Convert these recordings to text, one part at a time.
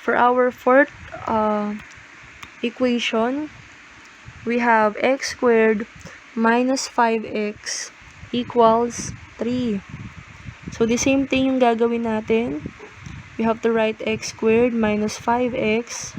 For our fourth equation, we have x squared minus 5x equals 3. So, the same thing yung gagawin natin. We have to write x squared minus 5x.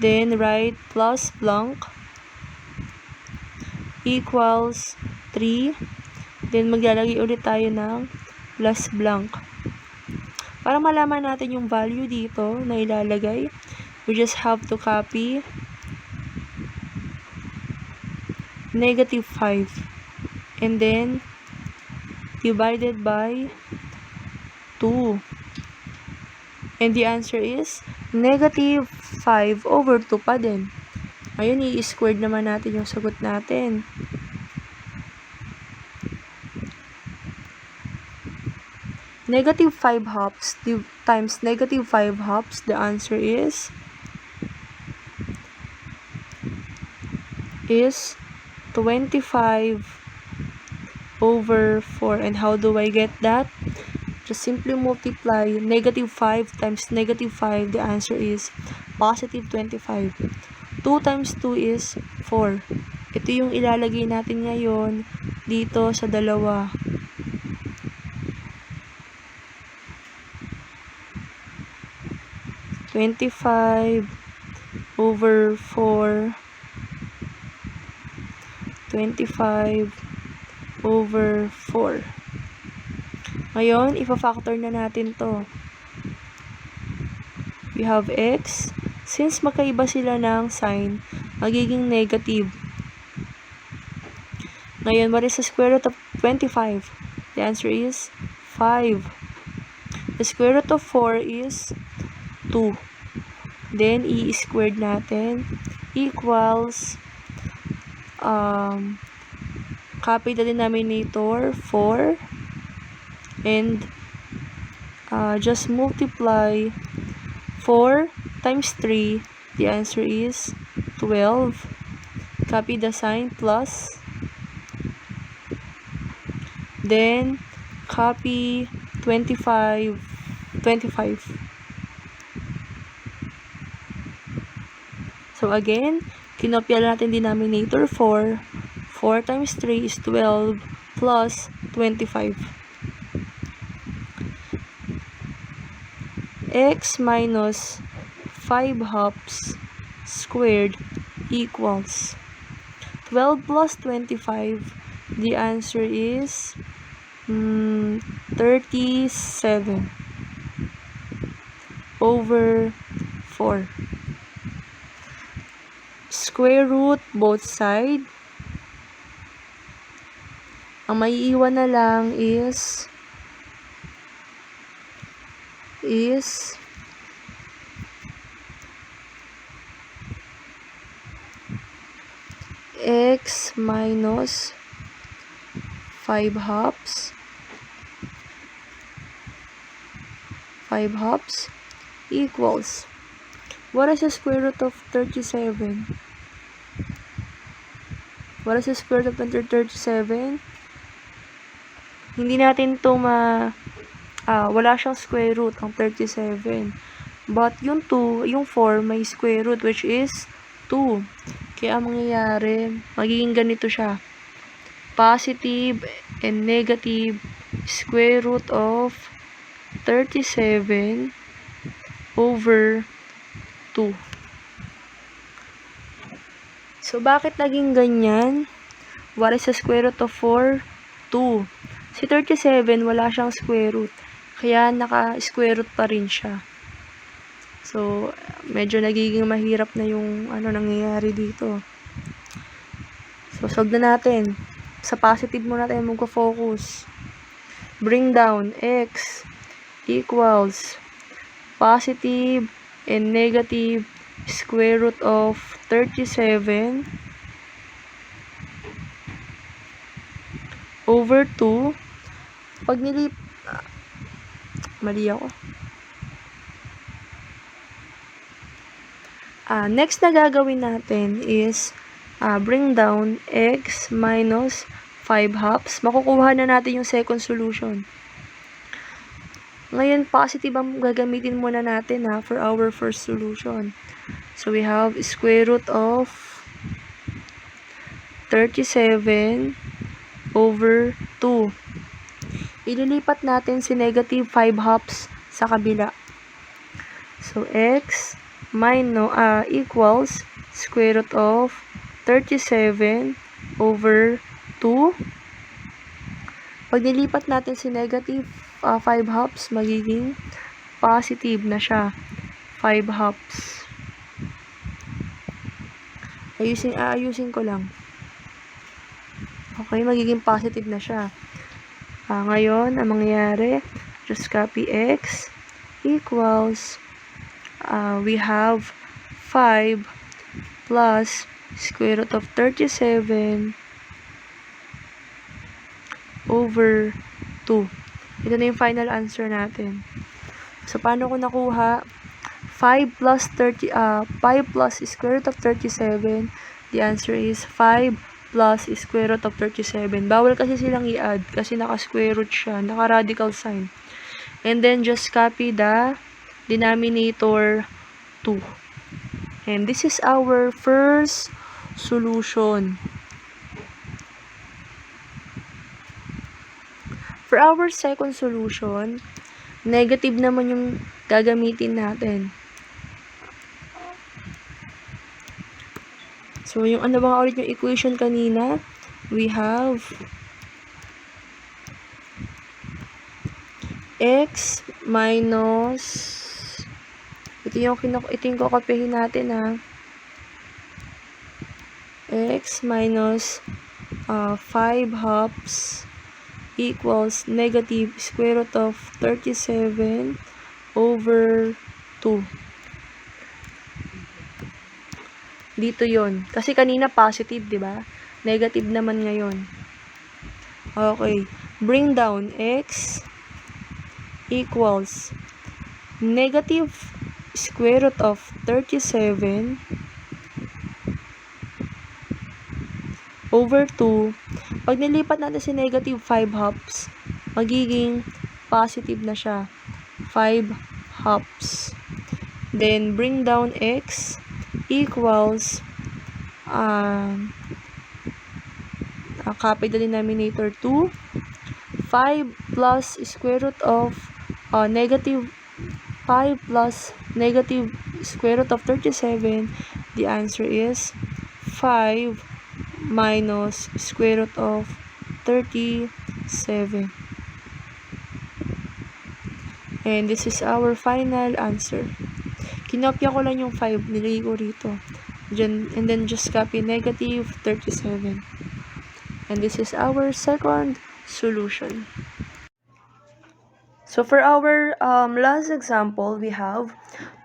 Then, write plus blank equals 3. Then, maglalagay ulit tayo ng plus blank. Para malaman natin yung value dito na ilalagay, we just have to copy negative 5 and then divided by 2. And the answer is negative 5 over 2 pa din. Ayun, i-squared naman natin yung sagot natin. Negative 5 halves times negative 5 halves, the answer is 25 over 4. And how do I get that? Just simply multiply negative 5 times negative 5. The answer is positive 25. 2 times 2 is 4. Ito yung ilalagay natin ngayon dito sa dalawa. (25 over 4). 25 over 4. Ngayon, ipa-factor na natin to. We have x. Since magkaiba sila ng sign, magiging negative. Ngayon, what is the square root of 25? The answer is 5. The square root of 4 is 2. Then, i-squared natin equals copy the denominator 4 and just multiply 4 times 3. The answer is 12. Copy the sign plus, then copy 25. So again, kinopya natin denominator 4. 4 times 3 is 12 plus 25. X minus 5 halves squared equals 12 plus 25. The answer is 37 over 4. Square root both side. Ang maiiwan na lang is x minus 5 halves equals, what is the square root of 37? What is the square root of 37? Hindi natin to wala siyang square root ang 37. But yung 2, yung 4 may square root which is 2. Kaya ang mangyayari, magiging ganito siya. Positive and negative square root of 37 over 2. So, bakit naging ganyan? What is the square root of 4? 2. Si 37, wala siyang square root. Kaya, naka-square root pa rin siya. So, medyo nagiging mahirap na yung nangyayari dito. So, solve na natin. Sa positive muna tayo magko-focus. Bring down x equals positive and negative square root of 37 over 2. Pag mali ako. Next na gagawin natin is bring down x minus 5 halves. Makukuha na natin yung second solution. Ngayon, positive ang gagamitin muna natin for our first solution. So, we have square root of 37 over 2. Ililipat natin si negative 5 halves sa kabila. So, x equals square root of 37 over 2. Pag nilipat natin si negative 5 halves, magiging positive na siya. 5 halves. Ayusin ko lang. Okay, magiging positive na siya. Ngayon, ang mangyayari, just copy x equals, we have 5 plus square root of 37 over 2. Ito na yung final answer natin. So, paano ko nakuha? 5 plus square root of 37, the answer is 5 plus square root of 37. Bawal kasi silang i-add kasi naka-square root siya, naka-radical sign. And then, just copy the denominator 2. And this is our first solution. For our second solution, negative naman yung gagamitin natin. So, yung ano ba ulit yung equation kanina? We have x minus, ito yung kokopyahin natin x minus 5 halves equals negative square root of 37 over 2. Dito yon. Kasi kanina positive, di ba? Negative naman ngayon. Okay. Bring down x equals negative square root of 37 over 2. Pag nilipat natin si negative 5 halves, magiging positive na siya. 5 halves. Then, bring down x equals, copy the denominator 2. 5 plus square root of negative 5 plus negative square root of 37, the answer is 5 minus square root of 37. And this is our final answer. Kinopya ko lang yung 5, nilagay ko rito. And then just copy negative 37. And this is our second solution. So for our last example, we have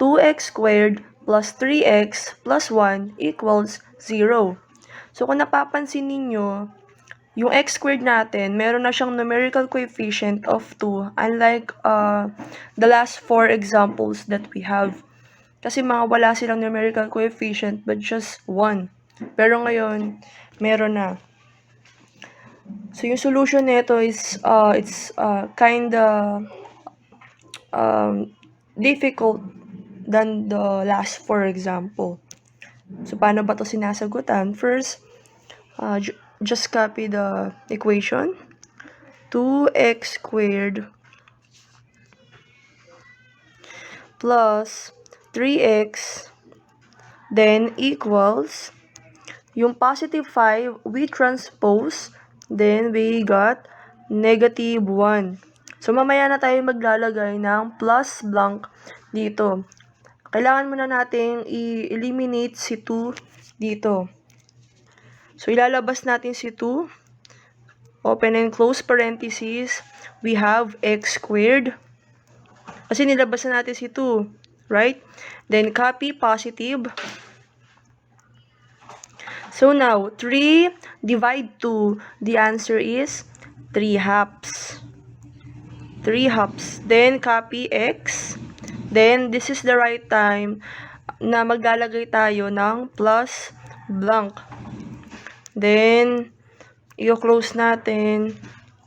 2x squared plus 3x plus 1 equals 0. So kung napapansin ninyo, yung x squared natin, meron na siyang numerical coefficient of 2, unlike the last 4 examples that we have. Kasi wala silang numerical coefficient but just 1. Pero ngayon, meron na. So yung solution nito is it's kinda difficult than the last 4 example. So paano ba to sinasagutan? First, just copy the equation. 2x squared plus 3x then equals yung positive 5 we transpose, then we got negative 1. So mamaya na tayo maglalagay ng plus blank dito. Kailangan muna nating i-eliminate si 2 dito. So ilalabas natin si 2. Open and close parentheses. We have x squared. Kasi nilabas na natin si 2. Right? Then copy positive. So now, 3 divide 2. The answer is 3 halves. 3 halves. Then copy x. Then this is the right time na maglalagay tayo ng plus blank. Then, i-close natin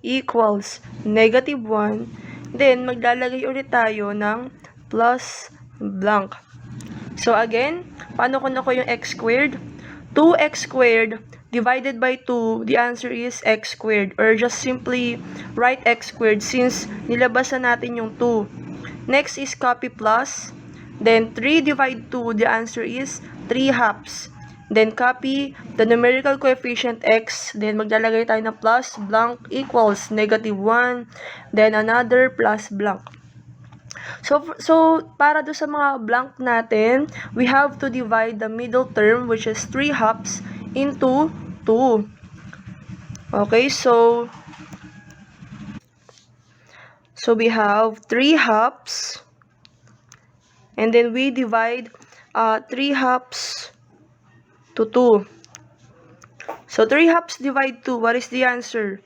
equals negative 1. Then, maglalagay ulit tayo ng plus blank. So, again, paano ko nakuha yung x squared? 2x squared divided by 2, the answer is x squared. Or just simply write x squared since nilabasan natin yung 2. Next is copy plus. Then, 3 divide 2, the answer is 3 halves. Then, copy the numerical coefficient x. Then, maglalagay tayo ng plus blank equals negative 1. Then, another plus blank. So para do sa mga blank natin, we have to divide the middle term, which is 3 halves, into 2. Okay, so we have 3 halves, and then we divide 3 halves to 2. So 3 halves divide 2, what is the answer?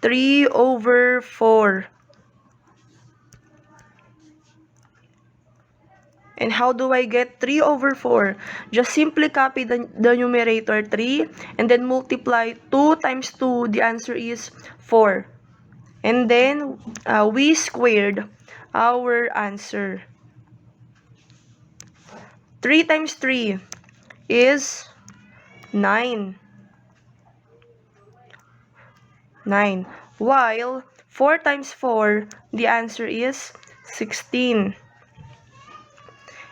3 over 4. And how do I get 3 over 4? Just simply copy the numerator 3 and then multiply 2 times 2. The answer is 4. And then we squared our answer. 3 times 3 is 9. 9. While 4 times 4, the answer is 16.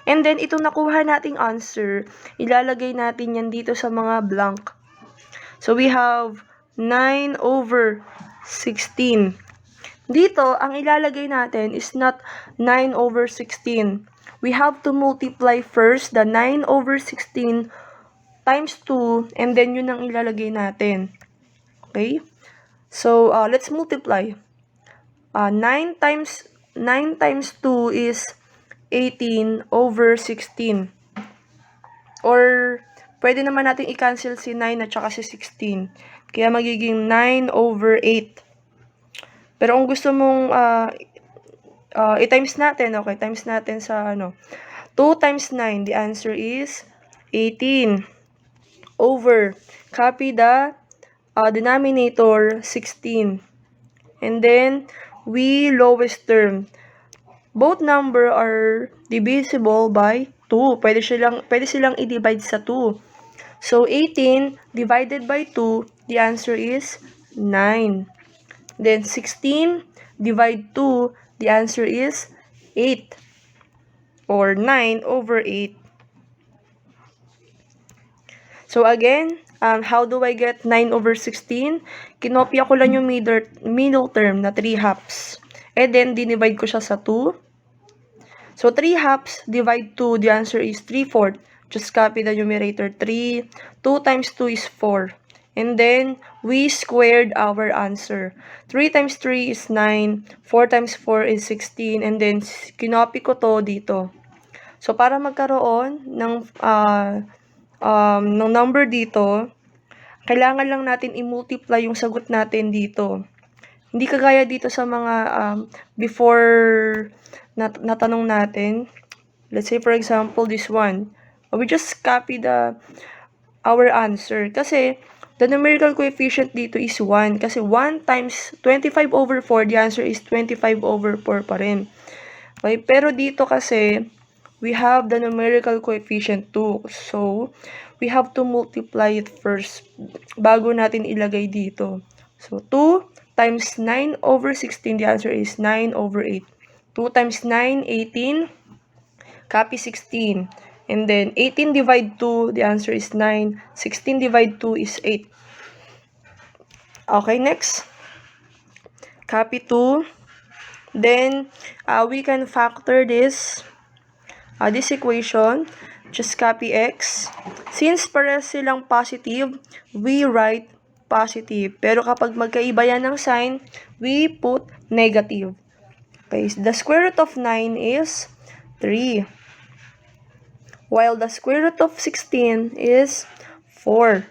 And then, itong nakuha nating answer, ilalagay natin yan dito sa mga blank. So, we have 9 over 16. Dito, ang ilalagay natin is not 9 over 16. We have to multiply first the 9 over 16 times 2, and then yun ang ilalagay natin. Okay? So, let's multiply. 9 times 2 is 18 over 16. Or, pwede naman natin i-cancel si 9 at saka si 16. Kaya magiging 9 over 8. Pero kung gusto mong i-times natin, okay, times natin sa 2 times 9, the answer is 18 over, copy the denominator 16. And then, we lowest term. Both number are divisible by 2. Pwede silang i-divide sa 2. So, 18 divided by 2, the answer is 9. Then, 16 divide 2, the answer is 8. Or 9 over 8. So, again, how do I get 9 over 16? Kinopya ko lang yung middle term na 3 halves. And then, dinivide ko siya sa 2. So, 3 halves divide 2, the answer is 3/4. Just copy the numerator 3. 2 times 2 is 4. And then, we squared our answer. 3 times 3 is 9. 4 times 4 is 16. And then, kinopy ko to dito. So, para magkaroon ng number dito, kailangan lang natin i-multiply yung sagot natin dito. Hindi kagaya dito sa mga before natanong natin. Let's say, for example, this one. We just copy our answer. Kasi, the numerical coefficient dito is 1. Kasi 1 times 25 over 4, the answer is 25 over 4 pa rin. Okay? Pero dito kasi, we have the numerical coefficient 2. So, we have to multiply it first bago natin ilagay dito. So, 2 times 9 over 16, the answer is 9 over 8. 2 times 9, 18. Copy 16. And then, 18 divide 2, the answer is 9. 16 divide 2 is 8. Okay, next. Copy 2. Then, we can factor this equation. Just copy x. Since parehas silang positive, we write positive. Pero kapag magkaiba yan ng sign, we put negative. Okay, the square root of 9 is 3. While the square root of 16 is 4.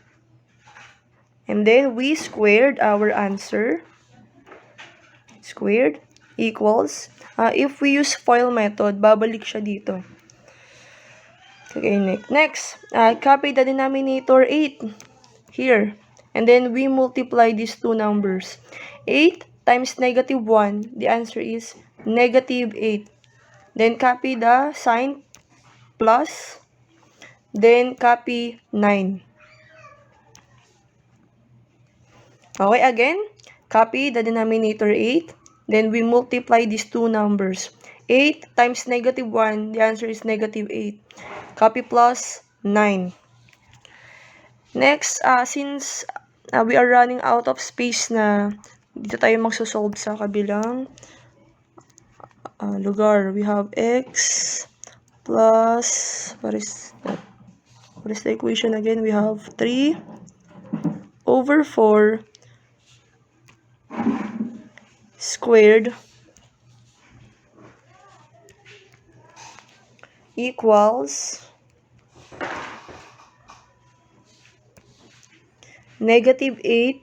And then we squared our answer. Squared equals, if we use FOIL method, babalik siya dito. Okay, next, copy the denominator 8 here. And then we multiply these two numbers. 8 times negative 1, the answer is negative 8. Then copy the sign plus. Then copy 9. Okay, again, copy the denominator 8. Then we multiply these two numbers. 8 times negative 1, the answer is negative 8. Copy plus 9. Next, since we are running out of space na, dito tayo magsosolve sa kabilang lugar. We have x plus, what is the equation again? We have 3 over 4 squared equals negative 8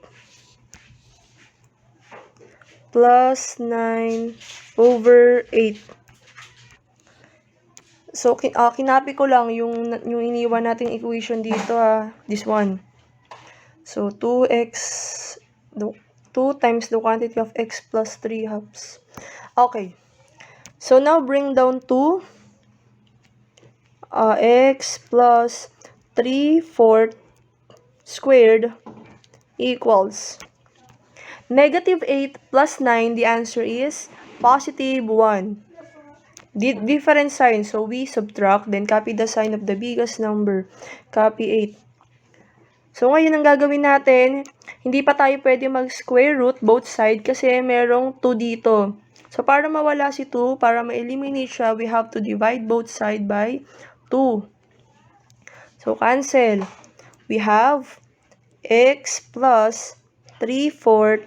plus 9 over 8. So, kinapi ko lang yung iniwan nating equation dito, this one. So, 2 times the quantity of x plus 3 halves. Okay. So, now bring down to x plus 3/4 squared equals negative 8 plus 9, the answer is positive 1. Different sign, so we subtract, then copy the sign of the biggest number. Copy 8. So, ngayon ang gagawin natin, hindi pa tayo pwede mag-square root both side kasi merong 2 dito. So, para mawala si 2, para ma-eliminate siya, we have to divide both side by 2. So, cancel. We have x plus 3/4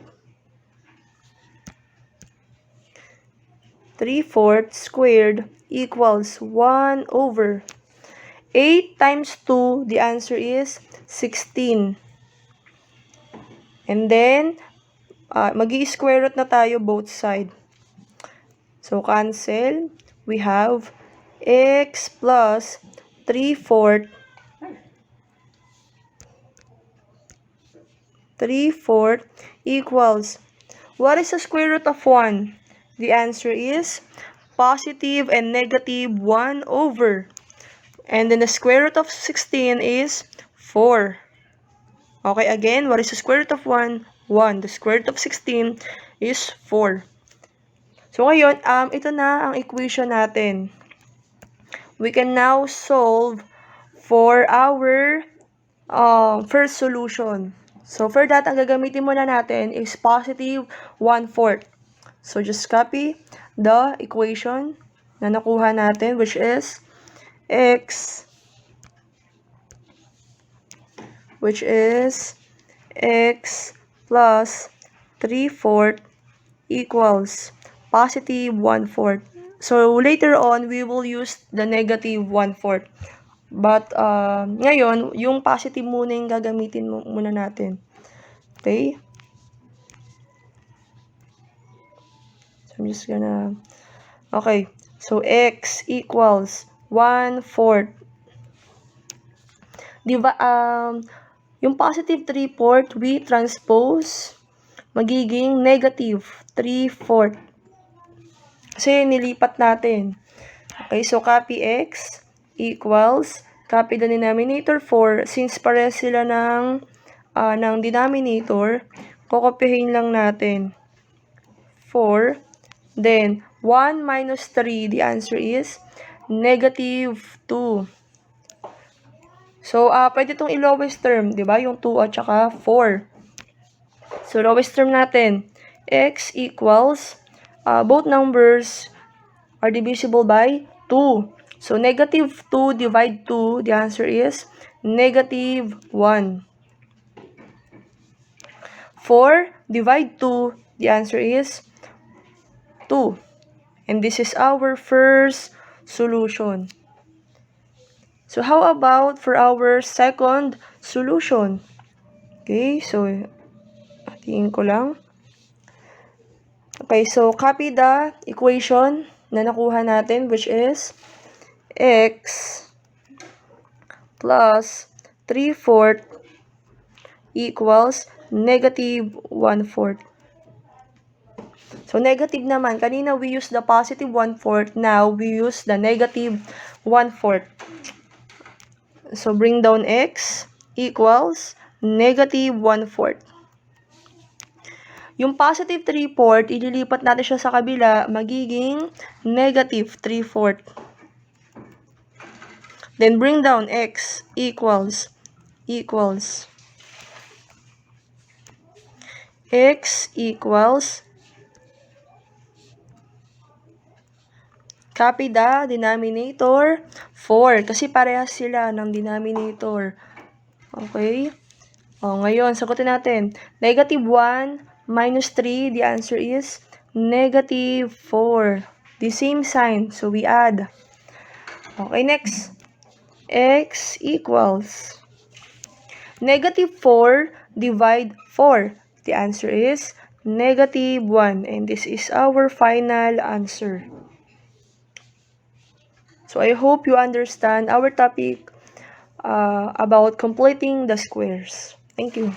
squared equals 1 over 8 times 2, the answer is 16. And then, mag-i-square root na tayo both side. So, cancel. We have x plus 3/4 equals, what is the square root of 1? The answer is positive and negative 1 over. And then the square root of 16 is 4. Okay, again, what is the square root of 1? 1. The square root of 16 is 4. So, ngayon, ito na ang equation natin. We can now solve for our first solution. So, for that, ang gagamitin muna natin is positive 1/4. So, just copy the equation na nakuha natin, which is x plus 3/4 equals positive 1/4. So, later on, we will use the negative 1/4. But, ngayon, yung positive muna yung gagamitin muna natin. Okay? So, I'm just gonna... Okay. So, x equals 1/4. Yung positive 3/4, we transpose, magiging negative 3/4. Kasi nilipat natin. Okay, so copy x equals, copy the denominator 4. Since pares sila ng denominator, kokopyahin lang natin 4. Then, 1 minus 3, the answer is negative 2. So, pwede itong i-lowest term, di ba? Yung 2 at saka 4. So, lowest term natin, x equals, both numbers are divisible by 2. So, negative 2 divide 2, the answer is negative 1. 4 divide 2, the answer is 2. And this is our first solution. So, how about for our second solution? Okay, so, tingin ko lang. Okay, so, copy the equation na nakuha natin, which is x plus 3/4 equals negative 1/4. So, negative naman. Kanina we use the positive 1/4. Now, we use the negative 1/4. So, bring down x equals negative 1/4. Yung positive 3/4, ililipat natin siya sa kabila, magiging negative 3/4. Then, bring down x equals x equals, copy the denominator, 4. Kasi parehas sila ng denominator. Okay? O, ngayon, sagutin natin. Negative 1 minus 3, the answer is negative 4. The same sign, so we add. Okay, next. X equals negative 4 divide 4. The answer is negative 1. And this is our final answer. So I hope you understand our topic about completing the squares. Thank you.